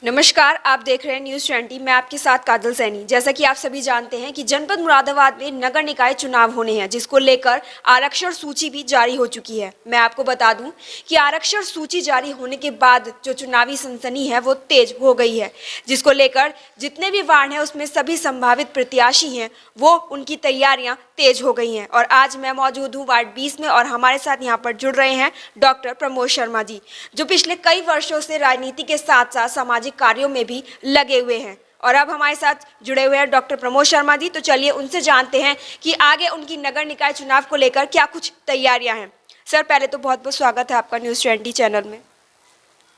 नमस्कार, आप देख रहे हैं न्यूज़ 20। मैं आपके साथ काजल सैनी। जैसा कि आप सभी जानते हैं कि जनपद मुरादाबाद में नगर निकाय चुनाव होने हैं, जिसको लेकर आरक्षण सूची भी जारी हो चुकी है। मैं आपको बता दूं कि आरक्षण सूची जारी होने के बाद जो चुनावी सनसनी है वो तेज हो गई है, जिसको लेकर जितने भी वार्ड हैं उसमें सभी संभावित प्रत्याशी हैं वो उनकी तैयारियाँ तेज हो गई हैं। और आज मैं मौजूद हूँ वार्ड 20 में और हमारे साथ यहाँ पर जुड़ रहे हैं डॉक्टर प्रमोद शर्मा जी, जो पिछले कई वर्षों से राजनीति के साथ साथ सामाजिक कार्यों में भी लगे हुए हैं। और अब हमारे साथ जुड़े हुए हैं डॉक्टर प्रमोद शर्मा जी। तो चलिए उनसे जानते हैं कि आगे उनकी नगर निकाय चुनाव को लेकर क्या कुछ तैयारियां हैं। सर, पहले तो बहुत बहुत स्वागत है आपका न्यूज़ 20 चैनल में।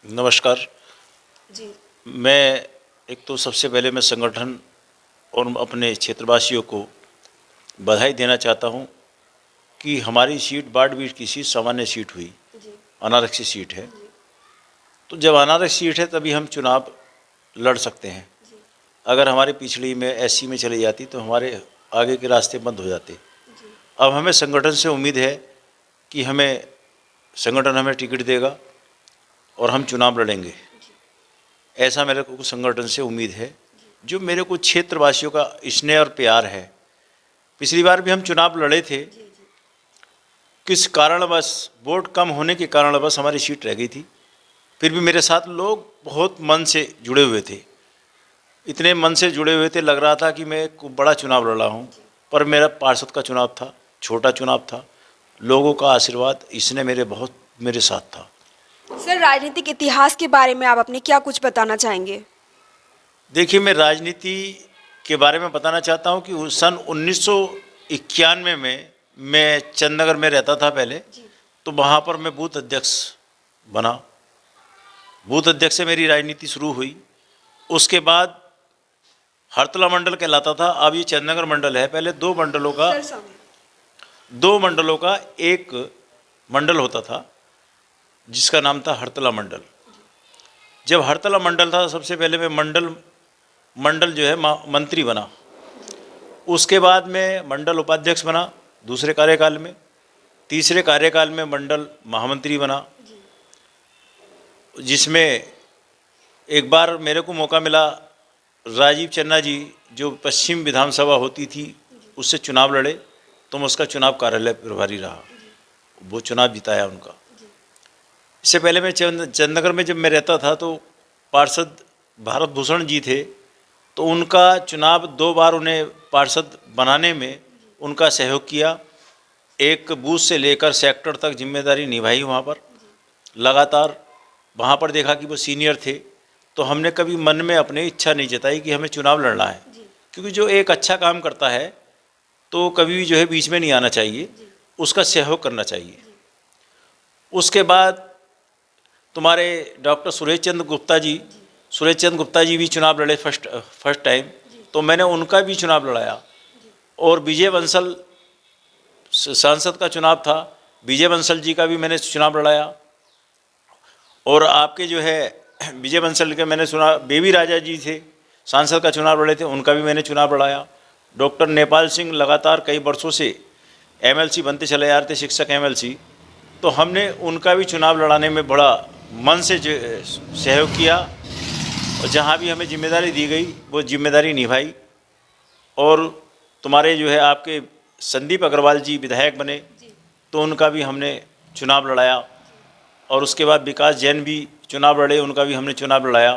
नमस्कार जी। मैं एक तो सबसे पहले मैं संगठन और अपने क्षेत्रवासियों को बधाई देना चाहता हूं कि हमारी सीट वार्ड 20 की सीट सामान्य सीट हुई, अनारक्षित सीट है। तो जब अनारक्षित सीट है तभी हम चुनाव लड़ सकते हैं। अगर हमारे पिछड़ी में एससी में चली जाती तो हमारे आगे के रास्ते बंद हो जाते। अब हमें संगठन से उम्मीद है कि संगठन हमें टिकट देगा और हम चुनाव लड़ेंगे। ऐसा मेरे को संगठन से उम्मीद है, जो मेरे को क्षेत्रवासियों का स्नेह और प्यार है। पिछली बार भी हम चुनाव लड़े थे, किस कारणवश वोट कम होने के कारणवश हमारी सीट रह गई थी। फिर भी मेरे साथ लोग बहुत मन से जुड़े हुए थे, इतने मन से जुड़े हुए थे, लग रहा था कि मैं एक बड़ा चुनाव लड़ा हूँ। पर मेरा पार्षद का चुनाव था, छोटा चुनाव था। लोगों का आशीर्वाद इसने मेरे साथ था। सर, राजनीतिक इतिहास के बारे में आप अपने क्या कुछ बताना चाहेंगे? देखिए, मैं राजनीति के बारे में बताना चाहता हूँ कि सन 1991 में मैं चंदनगर में रहता था पहले। तो वहाँ पर मैं बूथ अध्यक्ष बना। बूथ अध्यक्ष से मेरी राजनीति शुरू हुई। उसके बाद हरतला मंडल कहलाता था, अब ये चंदनगर मंडल है। पहले दो मंडलों का एक मंडल होता था जिसका नाम था हरतला मंडल। जब हरतला मंडल था, सबसे पहले मैं मंडल जो है मंत्री बना। उसके बाद में मंडल उपाध्यक्ष बना दूसरे कार्यकाल में। तीसरे कार्यकाल में मंडल महामंत्री बना, जिसमें एक बार मेरे को मौका मिला, राजीव चन्ना जी जो पश्चिम विधानसभा होती थी उससे चुनाव लड़े, तो मैं उसका चुनाव कार्यालय प्रभारी रहा। वो चुनाव जिताया उनका। इससे पहले मैं चंदनगर में जब मैं रहता था तो पार्षद भारत भूषण जी थे, तो उनका चुनाव 2 बार उन्हें पार्षद बनाने में उनका सहयोग किया। एक बूथ से लेकर सेक्टर तक जिम्मेदारी निभाई वहाँ पर लगातार। वहाँ पर देखा कि वो सीनियर थे, तो हमने कभी मन में अपने इच्छा नहीं जताई कि हमें चुनाव लड़ना है, क्योंकि जो एक अच्छा काम करता है तो कभी भी जो है बीच में नहीं आना चाहिए, उसका सहयोग करना चाहिए। उसके बाद तुम्हारे डॉक्टर सुरेश चंद्र गुप्ता जी भी चुनाव लड़े फर्स्ट टाइम, तो मैंने उनका भी चुनाव लड़ाया। और विजय बंसल सांसद का चुनाव था, विजय बंसल जी का भी मैंने चुनाव लड़ाया। और आपके जो है विजय बंसल के मैंने सुना, बेबी राजा जी थे सांसद का चुनाव लड़े थे, उनका भी मैंने चुनाव लड़ाया। डॉक्टर नेपाल सिंह लगातार कई वर्षों से एमएलसी बनते चले जा रहे थे, शिक्षक एमएलसी, तो हमने उनका भी चुनाव लड़ाने में बड़ा मन से सहयोग किया। और जहाँ भी हमें जिम्मेदारी दी गई वो जिम्मेदारी निभाई। और तुम्हारे जो है आपके संदीप अग्रवाल जी विधायक बने, तो उनका भी हमने चुनाव लड़ाया। और उसके बाद विकास जैन भी चुनाव लड़े, उनका भी हमने चुनाव लड़ाया।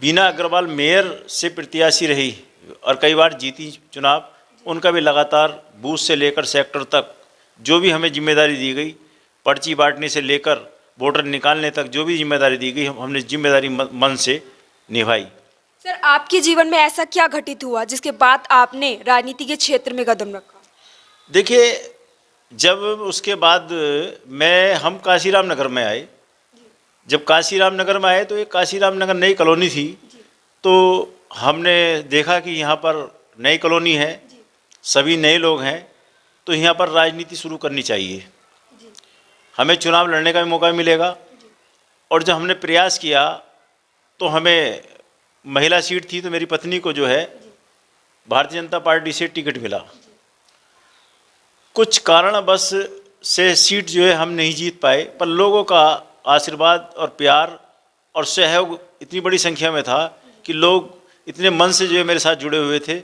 बीना अग्रवाल मेयर से प्रत्याशी रही और कई बार जीती चुनाव, उनका भी लगातार बूथ से लेकर सेक्टर तक जो भी हमें जिम्मेदारी दी गई, पर्ची बांटने से लेकर वोटर निकालने तक जो भी जिम्मेदारी दी गई, हमने जिम्मेदारी मन से निभाई। सर, आपके जीवन में ऐसा क्या घटित हुआ जिसके बाद आपने राजनीति के क्षेत्र में कदम रखा? देखिए, जब उसके बाद हम काशीराम नगर में आए। जब काशीराम नगर में आए तो एक काशीराम नगर नई कॉलोनी थी, तो हमने देखा कि यहाँ पर नई कॉलोनी है, सभी नए लोग हैं, तो यहाँ पर राजनीति शुरू करनी चाहिए, हमें चुनाव लड़ने का भी मौका मिलेगा। और जब हमने प्रयास किया तो हमें महिला सीट थी, तो मेरी पत्नी को जो है भारतीय जनता पार्टी से टिकट मिला। कुछ कारणवश से सीट जो है हम नहीं जीत पाए, पर लोगों का आशीर्वाद और प्यार और सहयोग इतनी बड़ी संख्या में था कि लोग इतने मन से जो है मेरे साथ जुड़े हुए थे,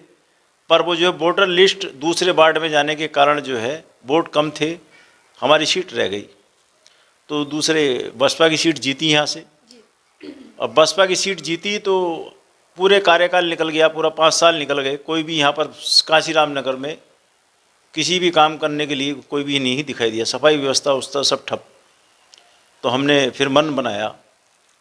पर वो जो है वोटर लिस्ट दूसरे वार्ड में जाने के कारण जो है वोट कम थे, हमारी सीट रह गई। तो दूसरे बसपा की सीट जीती यहाँ से। अब बसपा की सीट जीती तो पूरे कार्यकाल निकल गया, पूरा 5 साल निकल गए। कोई भी यहाँ पर काशीराम नगर में किसी भी काम करने के लिए कोई भी नहीं दिखाई दिया, सफाई व्यवस्था उसका सब ठप। तो हमने फिर मन बनाया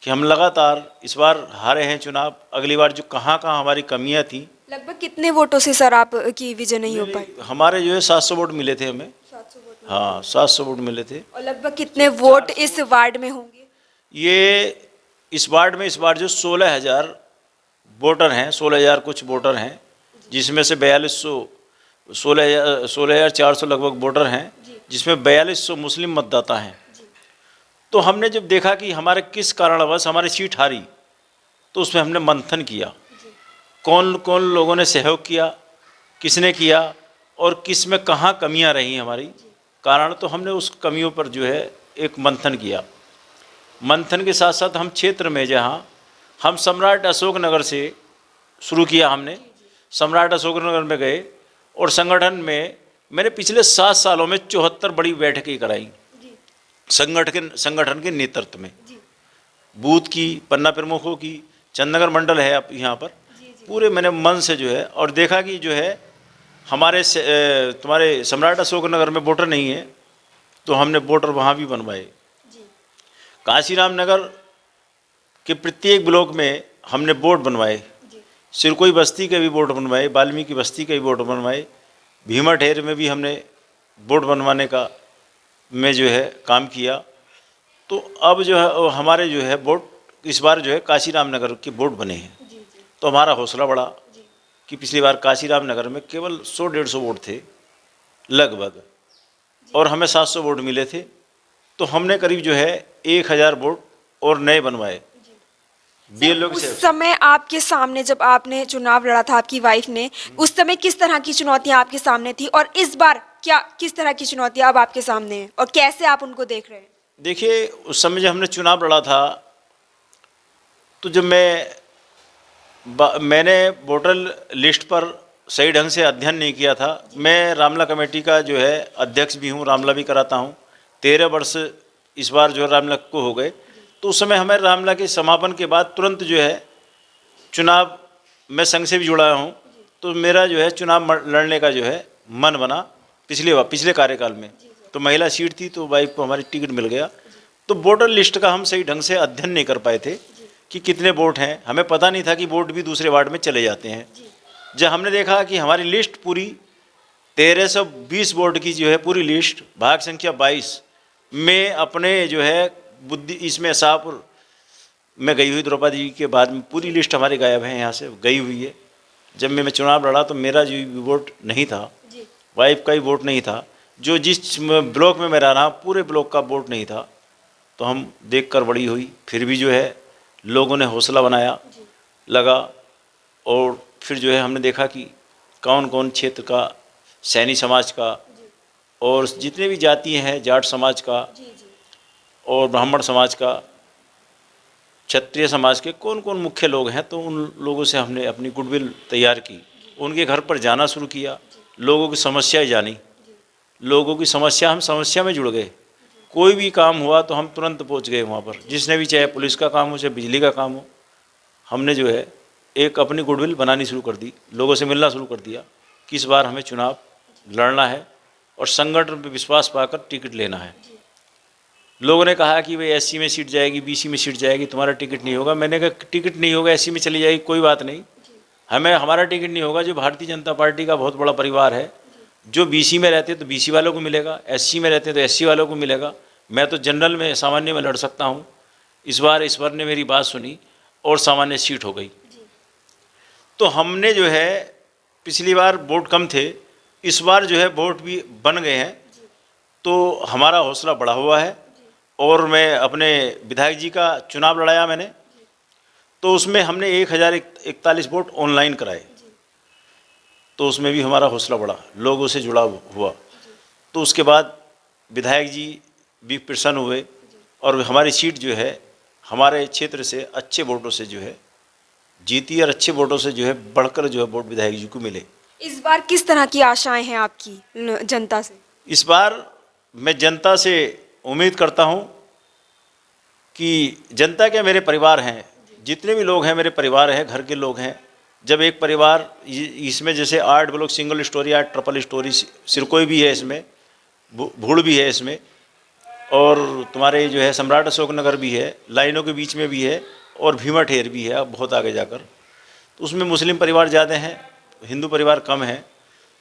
कि हम लगातार इस बार हारे हैं चुनाव, अगली बार जो कहाँ हमारी कमियाँ थी। लगभग कितने वोटों से सर आप की विजय नहीं हो पाई? हमारे जो है 700 वोट मिले थे हमें। 700 वोट? हाँ, 700 वोट मिले थे। और लगभग कितने वोट इस वार्ड में होंगे? ये इस वार्ड में इस बार जो 16,000 वोटर हैं, 16,000 कुछ वोटर हैं, जिसमें से 16,400 लगभग वोटर हैं, जिसमें 4200 मुस्लिम मतदाता हैं। तो हमने जब देखा कि हमारे किस कारणवश हमारी सीट हारी, तो उसमें हमने मंथन किया, कौन कौन लोगों ने सहयोग किया, किसने किया और किस में कहाँ कमियां रही हमारी कारण। तो हमने उस कमियों पर जो है एक मंथन किया। मंथन के साथ साथ हम क्षेत्र में जहाँ हम सम्राट अशोक नगर से शुरू किया, हमने सम्राट अशोक नगर में गए और संगठन में मैंने पिछले 7 सालों में 74 बड़ी बैठकें कराई संगठन के नेतृत्व में, बूथ की, पन्ना प्रमुखों की, चंदनगर मंडल है अब यहाँ पर, पूरे मैंने मन से जो है और देखा कि जो है हमारे तुम्हारे सम्राट अशोक नगर में वोटर नहीं है, तो हमने वोटर वहाँ भी बनवाए। काशीराम नगर के प्रत्येक ब्लॉक में हमने बोर्ड बनवाए, सिरकोई बस्ती के भी बोर्ड बनवाए, वाल्मीकि बस्ती के भी बोर्ड बनवाए, भीमा ठेर में भी हमने बोर्ड बनवाने का में जो है काम किया। तो अब जो है हमारे जो है बोर्ड इस बार जो है काशीराम नगर के बोर्ड बने हैं। तो हमारा हौसला बढ़ा कि पिछली बार काशीराम नगर में केवल 100-150 वोट थे लगभग, और हमें 700 वोट मिले थे। तो हमने करीब जो है 1000 वोट और नए बनवाए बीएलओ के। उस समय आपके सामने जब आपने चुनाव लड़ा था आपकी वाइफ ने, उस समय किस तरह की चुनौतियां आपके सामने थी और इस बार क्या किस तरह की चुनौतियां अब आपके सामने हैं और कैसे आप उनको देख रहे हैं? देखिए, उस समय जब हमने चुनाव लड़ा था तो जब मैंने वोटर लिस्ट पर सही ढंग से अध्ययन नहीं किया था। मैं रामला कमेटी का जो है अध्यक्ष भी हूँ, रामला भी कराता हूँ। 13 वर्ष इस बार जो है रामला को हो गए। तो उस समय हमें रामला के समापन के बाद तुरंत जो है चुनाव, मैं संघ से भी जुड़ा हूँ, तो मेरा जो है चुनाव लड़ने का जो है मन बना पिछले कार्यकाल में। तो महिला सीट थी तो वाइफ को हमारी टिकट मिल गया। तो वोटर लिस्ट का हम सही ढंग से अध्ययन नहीं कर पाए थे कि कितने वोट हैं, हमें पता नहीं था कि वोट भी दूसरे वार्ड में चले जाते हैं। जब हमने देखा कि हमारी लिस्ट पूरी 1320 वोट की जो है पूरी लिस्ट भाग संख्या 22 में अपने जो है बुद्धि इसमें शाहपुर में गई हुई, द्रौपदी जी के बाद में पूरी लिस्ट हमारी गायब है, यहाँ से गई हुई है। जब मैं चुनाव लड़ा तो मेरा जो वोट नहीं था, वाइफ का ही वोट नहीं था, जो जिस ब्लॉक में मैं रह रहा पूरे ब्लॉक का वोट नहीं था। तो हम देखकर बड़ी हुई, फिर भी जो है लोगों ने हौसला बनाया लगा, और फिर जो है हमने देखा कि कौन कौन क्षेत्र का, सैनी समाज का और जितने भी जाति हैं, जाट समाज का और ब्राह्मण समाज का, क्षत्रिय समाज के कौन कौन मुख्य लोग हैं, तो उन लोगों से हमने अपनी गुडविल तैयार की। उनके घर पर जाना शुरू किया, लोगों की समस्याएं जानी, लोगों की समस्या, हम समस्या में जुड़ गए। कोई भी काम हुआ तो हम तुरंत पहुंच गए वहाँ पर, जिसने भी, चाहे पुलिस का काम हो, चाहे बिजली का काम हो। हमने जो है एक अपनी गुडविल बनानी शुरू कर दी, लोगों से मिलना शुरू कर दिया कि इस बार हमें चुनाव लड़ना है और संगठन पर विश्वास पाकर टिकट लेना है। लोगों ने कहा कि भाई एससी में सीट जाएगी, बीसी में सीट जाएगी, तुम्हारा टिकट नहीं होगा। मैंने कहा टिकट नहीं होगा, एससी में चली जाएगी, कोई बात नहीं, हमारा टिकट नहीं होगा। जो भारतीय जनता पार्टी का बहुत बड़ा परिवार है, जो बीसी में रहते हैं तो बीसी वालों को मिलेगा, एससी में रहते हैं तो एससी वालों को मिलेगा। मैं तो जनरल में, सामान्य में लड़ सकता हूँ। इस बार ईश्वर ने मेरी बात सुनी और सामान्य सीट हो गई। तो हमने जो है पिछली बार वोट कम थे, इस बार जो है वोट भी बन गए हैं, तो हमारा हौसला बढ़ा हुआ है। और मैं अपने विधायक जी का चुनाव लड़ाया मैंने, तो उसमें हमने 1041 वोट ऑनलाइन कराए, तो उसमें भी हमारा हौसला बढ़ा, लोगों से जुड़ा हुआ। तो उसके बाद विधायक जी भी प्रसन्न हुए और हमारी सीट जो है हमारे क्षेत्र से अच्छे वोटों से जो है जीती और अच्छे वोटों से जो है बढ़कर जो है वोट विधायक जी को मिले। इस बार किस तरह की आशाएं हैं आपकी जनता से? इस बार मैं जनता से उम्मीद करता हूं कि जनता के मेरे परिवार हैं, जितने भी लोग हैं मेरे परिवार हैं, घर के लोग हैं। जब एक परिवार इसमें जैसे 8 block single storey 8 triple storey सिरकोई भी है, इसमें भूड़ भी है इसमें, और तुम्हारे जो है सम्राट अशोक नगर भी है, लाइनों के बीच में भी है, और भीमा ठेर भी है अब बहुत आगे जाकर। तो उसमें मुस्लिम परिवार ज़्यादा हैं, हिंदू परिवार कम हैं।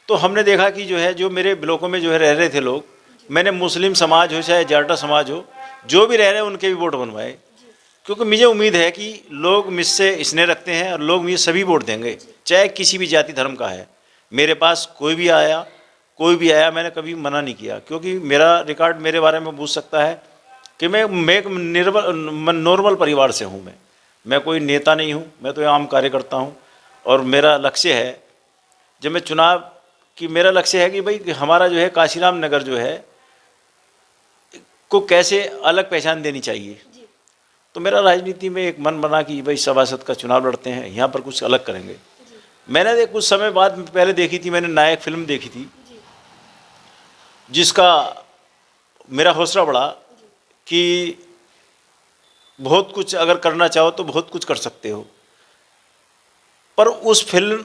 तो हमने देखा कि जो है जो मेरे ब्लॉकों में जो है रह रहे थे लोग, मैंने मुस्लिम समाज हो चाहे जाटा समाज हो, जो भी रह रहे हैं उनके भी वोट बनवाए, क्योंकि मुझे उम्मीद है कि लोग मुझसे स्नेह रखते हैं और लोग मुझे सभी वोट देंगे, चाहे किसी भी जाति धर्म का है। मेरे पास कोई भी आया मैंने कभी मना नहीं किया, क्योंकि मेरा रिकॉर्ड मेरे बारे में पूछ सकता है कि मैं एक नॉर्मल परिवार से हूँ। मैं कोई नेता नहीं हूँ, मैं तो आम कार्यकर्ता हूँ। और मेरा लक्ष्य है, जब मैं चुनाव की, मेरा लक्ष्य है कि भाई कि हमारा जो है काशीराम नगर जो है को कैसे अलग पहचान देनी चाहिए। तो मेरा राजनीति में एक मन बना कि भाई सभासद का चुनाव लड़ते हैं, यहाँ पर कुछ अलग करेंगे। मैंने कुछ समय बाद पहले देखी थी, मैंने नायक फिल्म देखी थी, जिसका मेरा हौसला बढ़ा कि बहुत कुछ अगर करना चाहो तो बहुत कुछ कर सकते हो। पर उस फिल्म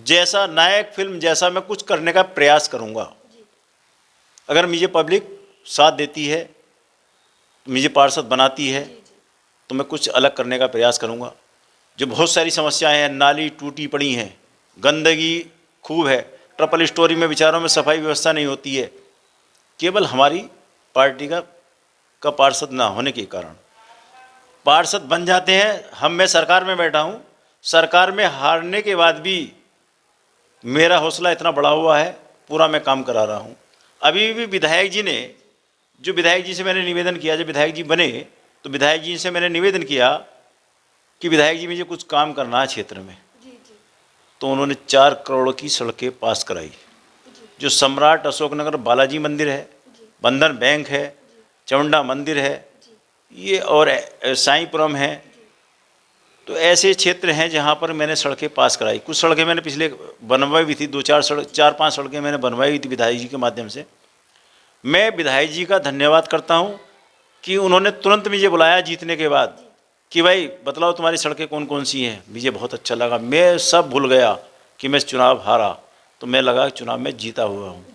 जैसा, नायक फिल्म जैसा मैं कुछ करने का प्रयास करूँगा। अगर मुझे पब्लिक साथ देती है, मुझे पार्षद बनाती है, तो मैं कुछ अलग करने का प्रयास करूँगा। जो बहुत सारी समस्याएं हैं, नाली टूटी पड़ी हैं, गंदगी खूब है, ट्रिपल स्टोरी में विचारों में सफाई व्यवस्था नहीं होती है, केवल हमारी पार्टी का पार्षद ना होने के कारण। पार्षद बन जाते हैं, मैं सरकार में बैठा हूँ, सरकार में हारने के बाद भी मेरा हौसला इतना बढ़ा हुआ है, पूरा मैं काम करा रहा हूँ। अभी भी विधायक जी से मैंने निवेदन किया, जब विधायक जी बने तो विधायक जी से मैंने निवेदन किया कि विधायक जी मुझे कुछ काम करना है क्षेत्र में। तो उन्होंने 4 करोड़ की सड़कें पास कराई। जो सम्राट अशोक नगर बालाजी मंदिर है, बंधन बैंक है, चमुंडा मंदिर है, ये और साईपुरम है। तो ऐसे क्षेत्र हैं जहाँ पर मैंने सड़कें पास कराई। कुछ सड़कें मैंने पिछले बनवाई भी थी, 4-5 सड़कें मैंने बनवाई हुई थी विधायक जी के माध्यम से। मैं विधायक जी का धन्यवाद करता हूँ कि उन्होंने तुरंत मुझे बुलाया जीतने के बाद कि भाई बतलाओ तुम्हारी सड़कें कौन कौन सी हैं। मुझे बहुत अच्छा लगा, मैं सब भूल गया कि मैं चुनाव हारा, तो मैं लगा चुनाव में जीता हुआ हूँ।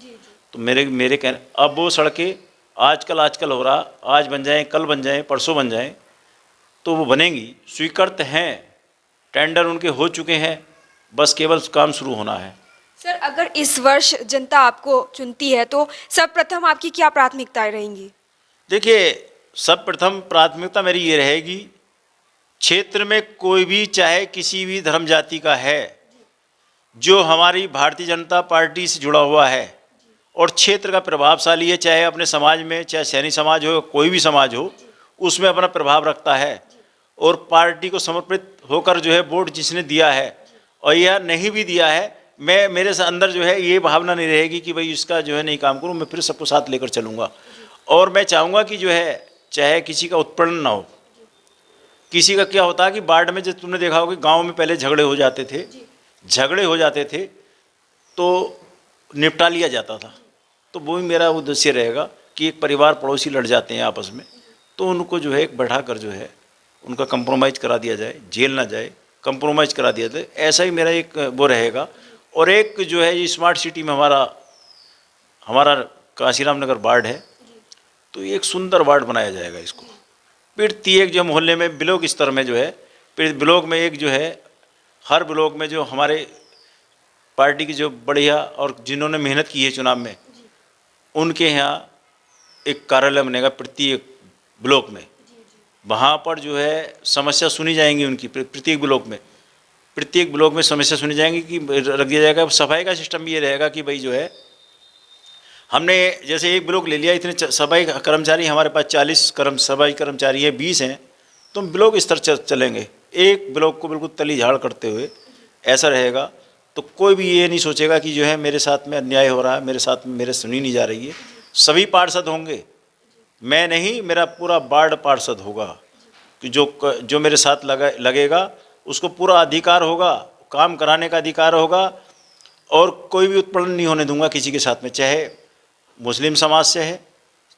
तो मेरे कहने, अब वो सड़कें आजकल हो रहा, आज बन जाएँ, कल बन जाएँ, परसों बन जाएँ, तो वो बनेंगी, स्वीकृत हैं, टेंडर उनके हो चुके हैं, बस केवल काम शुरू होना है। सर, अगर इस वर्ष जनता आपको चुनती है तो सर्वप्रथम आपकी क्या प्राथमिकताएं रहेंगी? देखिए, सर्वप्रथम प्राथमिकता मेरी ये रहेगी, क्षेत्र में कोई भी चाहे किसी भी धर्म जाति का है जो हमारी भारतीय जनता पार्टी से जुड़ा हुआ है और क्षेत्र का प्रभावशाली है, चाहे अपने समाज में, चाहे सैनी समाज हो, कोई भी समाज हो, उसमें अपना प्रभाव रखता है और पार्टी को समर्पित होकर जो है वोट जिसने दिया है और यह नहीं भी दिया है, मेरे से अंदर जो है ये भावना नहीं रहेगी कि भाई इसका जो है नहीं काम करूँ, मैं फिर सबको साथ लेकर चलूँगा। और मैं चाहूँगा कि जो है चाहे किसी का उत्पीड़न ना हो। किसी का क्या होता है कि वार्ड में, जब तुमने देखा होगा कि गाँव में पहले झगड़े हो जाते थे तो निपटा लिया जाता था। तो वो ही मेरा उद्देश्य रहेगा कि एक परिवार पड़ोसी लड़ जाते हैं आपस में, तो उनको जो है बैठा कर जो है उनका कंप्रोमाइज़ करा दिया जाए, जेल ना जाए, कंप्रोमाइज़ करा दिया जाए, ऐसा ही मेरा एक वो रहेगा। और एक जो है ये स्मार्ट सिटी में हमारा काशीराम नगर वार्ड है, तो एक सुंदर वार्ड बनाया जाएगा इसको। प्रत्येक जो मोहल्ले में ब्लॉक स्तर में जो है, ब्लॉक में एक जो है, हर ब्लॉक में जो हमारे पार्टी की जो बढ़िया और जिन्होंने मेहनत की है चुनाव में, उनके यहाँ एक कार्यालय बनेगा प्रत्येक ब्लॉक में। वहाँ पर जो है समस्या सुनी जाएंगी उनकी, प्रत्येक ब्लॉक में समस्या सुनी जाएंगी कि रख दिया जाएगा। सफाई का सिस्टम भी ये रहेगा कि भाई जो है, हमने जैसे एक ब्लॉक ले लिया, इतने सफाई कर्मचारी हमारे पास 40 सफाई कर्मचारी हैं, 20 हैं, तो ब्लॉक स्तर चलेंगे, एक ब्लॉक को बिल्कुल तली झाड़ करते हुए ऐसा रहेगा। तो कोई भी ये नहीं सोचेगा कि जो है मेरे साथ में अन्याय हो रहा है, मेरे साथ में मेरे सुनी नहीं जा रही है। सभी पार्षद होंगे, मैं नहीं, मेरा पूरा वार्ड पार्षद होगा कि जो मेरे साथ लगेगा उसको पूरा अधिकार होगा, काम कराने का अधिकार होगा, और कोई भी उत्पीड़न नहीं होने दूंगा किसी के साथ में, चाहे मुस्लिम समाज से है,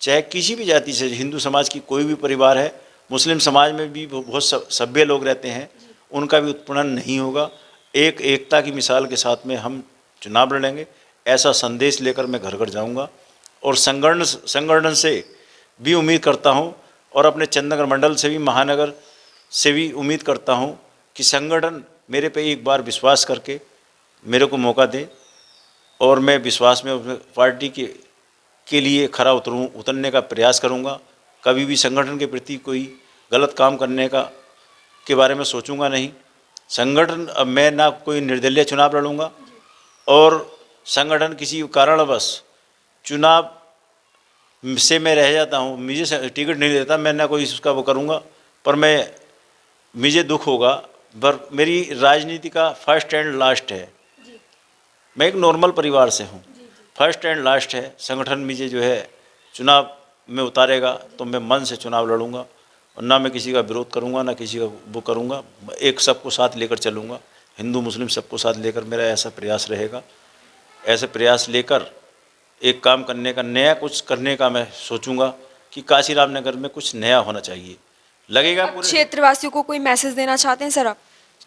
चाहे किसी भी जाति से, हिंदू समाज की कोई भी परिवार है, मुस्लिम समाज में भी बहुत सभ्य लोग रहते हैं, उनका भी उत्पीड़न नहीं होगा। एकता की मिसाल के साथ में हम चुनाव लड़ेंगे, ऐसा संदेश लेकर मैं घर घर जाऊंगा। और संगठन से भी उम्मीद करता हूं, और अपने चंदनगर मंडल से भी, महानगर से भी उम्मीद करता हूं कि संगठन मेरे पे एक बार विश्वास करके मेरे को मौका दे, और मैं विश्वास में पार्टी के लिए खरा उतरने का प्रयास करूंगा। कभी भी संगठन के प्रति कोई गलत काम करने के बारे में सोचूंगा नहीं। संगठन, अब मैं ना कोई निर्दलीय चुनाव लड़ूंगा, और संगठन किसी कारणवश चुनाव से मैं रह जाता हूँ, मुझे टिकट नहीं देता, मैं ना कोई उसका वो करूँगा, पर मुझे दुख होगा। पर मेरी राजनीति का फर्स्ट एंड लास्ट है। मैं एक नॉर्मल परिवार से हूँ, फर्स्ट एंड लास्ट है। संगठन मुझे जो है चुनाव में उतारेगा तो मैं मन से चुनाव लड़ूंगा, और ना मैं किसी का विरोध करूँगा, ना किसी का वो करूँगा। एक सबको साथ लेकर चलूँगा, हिंदू मुस्लिम सबको साथ लेकर मेरा ऐसा प्रयास रहेगा। ऐसे प्रयास लेकर एक काम करने का, नया कुछ करने का मैं सोचूंगा कि काशीराम नगर में कुछ नया होना चाहिए, लगेगा पूरे। क्षेत्रवासियों को कोई मैसेज देना चाहते हैं सर आप?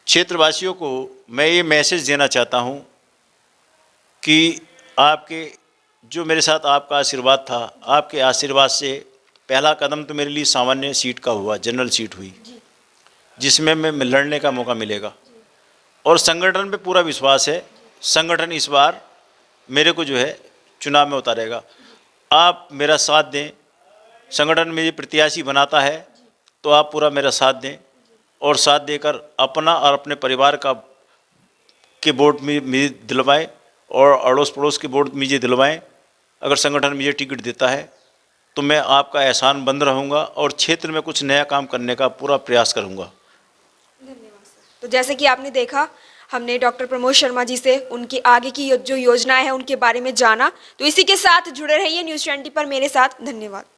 क्षेत्रवासियों को मैं ये मैसेज देना चाहता हूँ कि आपके जो मेरे साथ आपका आशीर्वाद था, आपके आशीर्वाद से पहला कदम तो मेरे लिए सामान्य सीट का हुआ, जनरल सीट हुई, जिसमें मैं लड़ने का मौका मिलेगा। और संगठन पे पूरा विश्वास है, संगठन इस बार मेरे को जो है चुनाव में उतारेगा। आप मेरा साथ दें, संगठन मुझे प्रत्याशी बनाता है तो आप पूरा मेरा साथ दें, और साथ देकर अपना और अपने परिवार के वोट मुझे दिलवाएं, और अड़ोस पड़ोस के वोट मुझे दिलवाएं। अगर संगठन मुझे टिकट देता है तो मैं आपका एहसान बंद रहूँगा, और क्षेत्र में कुछ नया काम करने का पूरा प्रयास करूँगा। तो जैसे कि आपने देखा, हमने डॉक्टर प्रमोद शर्मा जी से उनकी आगे की जो योजनाएं हैं उनके बारे में जाना। तो इसी के साथ जुड़े रहिए न्यूज़ 20 पर मेरे साथ। धन्यवाद।